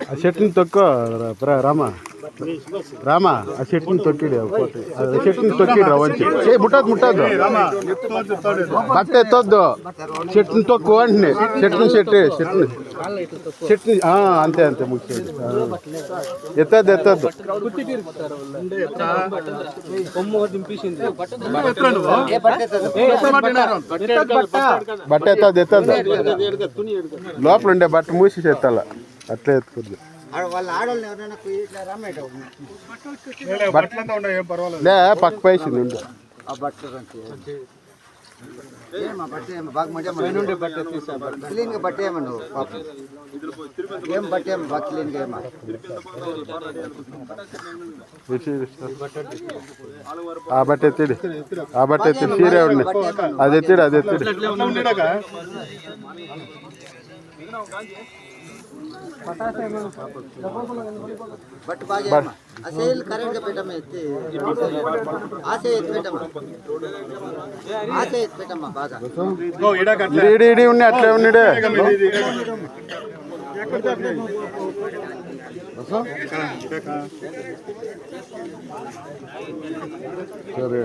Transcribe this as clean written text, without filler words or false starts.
ఆ చెట్టుని తొక్కో రామా రామా ఆ చెట్టుని తొక్కిడు ఆ చెట్టుని తొక్కిడు వంచి ముట్టదు ముట్టద్దు బట్ట ఎత్తొద్దు చెట్టుని తొక్కు అంటే చెట్టుని అంతే అంతే ముచ్చేది ఎత్తద్దు ఎత్తద్దు బట్ట ఎత్తద్దు ఎత్తద్దు లోపల ఉండే బట్ట మూసి ఎత్తాల అట్లే ఎత్తుకుద్దు లే పక్క పైసింది ఉండు ఆ బట్ట ఎత్తిడు సీరే ఉండి అది ఎత్తిడు ఇడి ఉండి అట్లే ఉన్నాడే సరే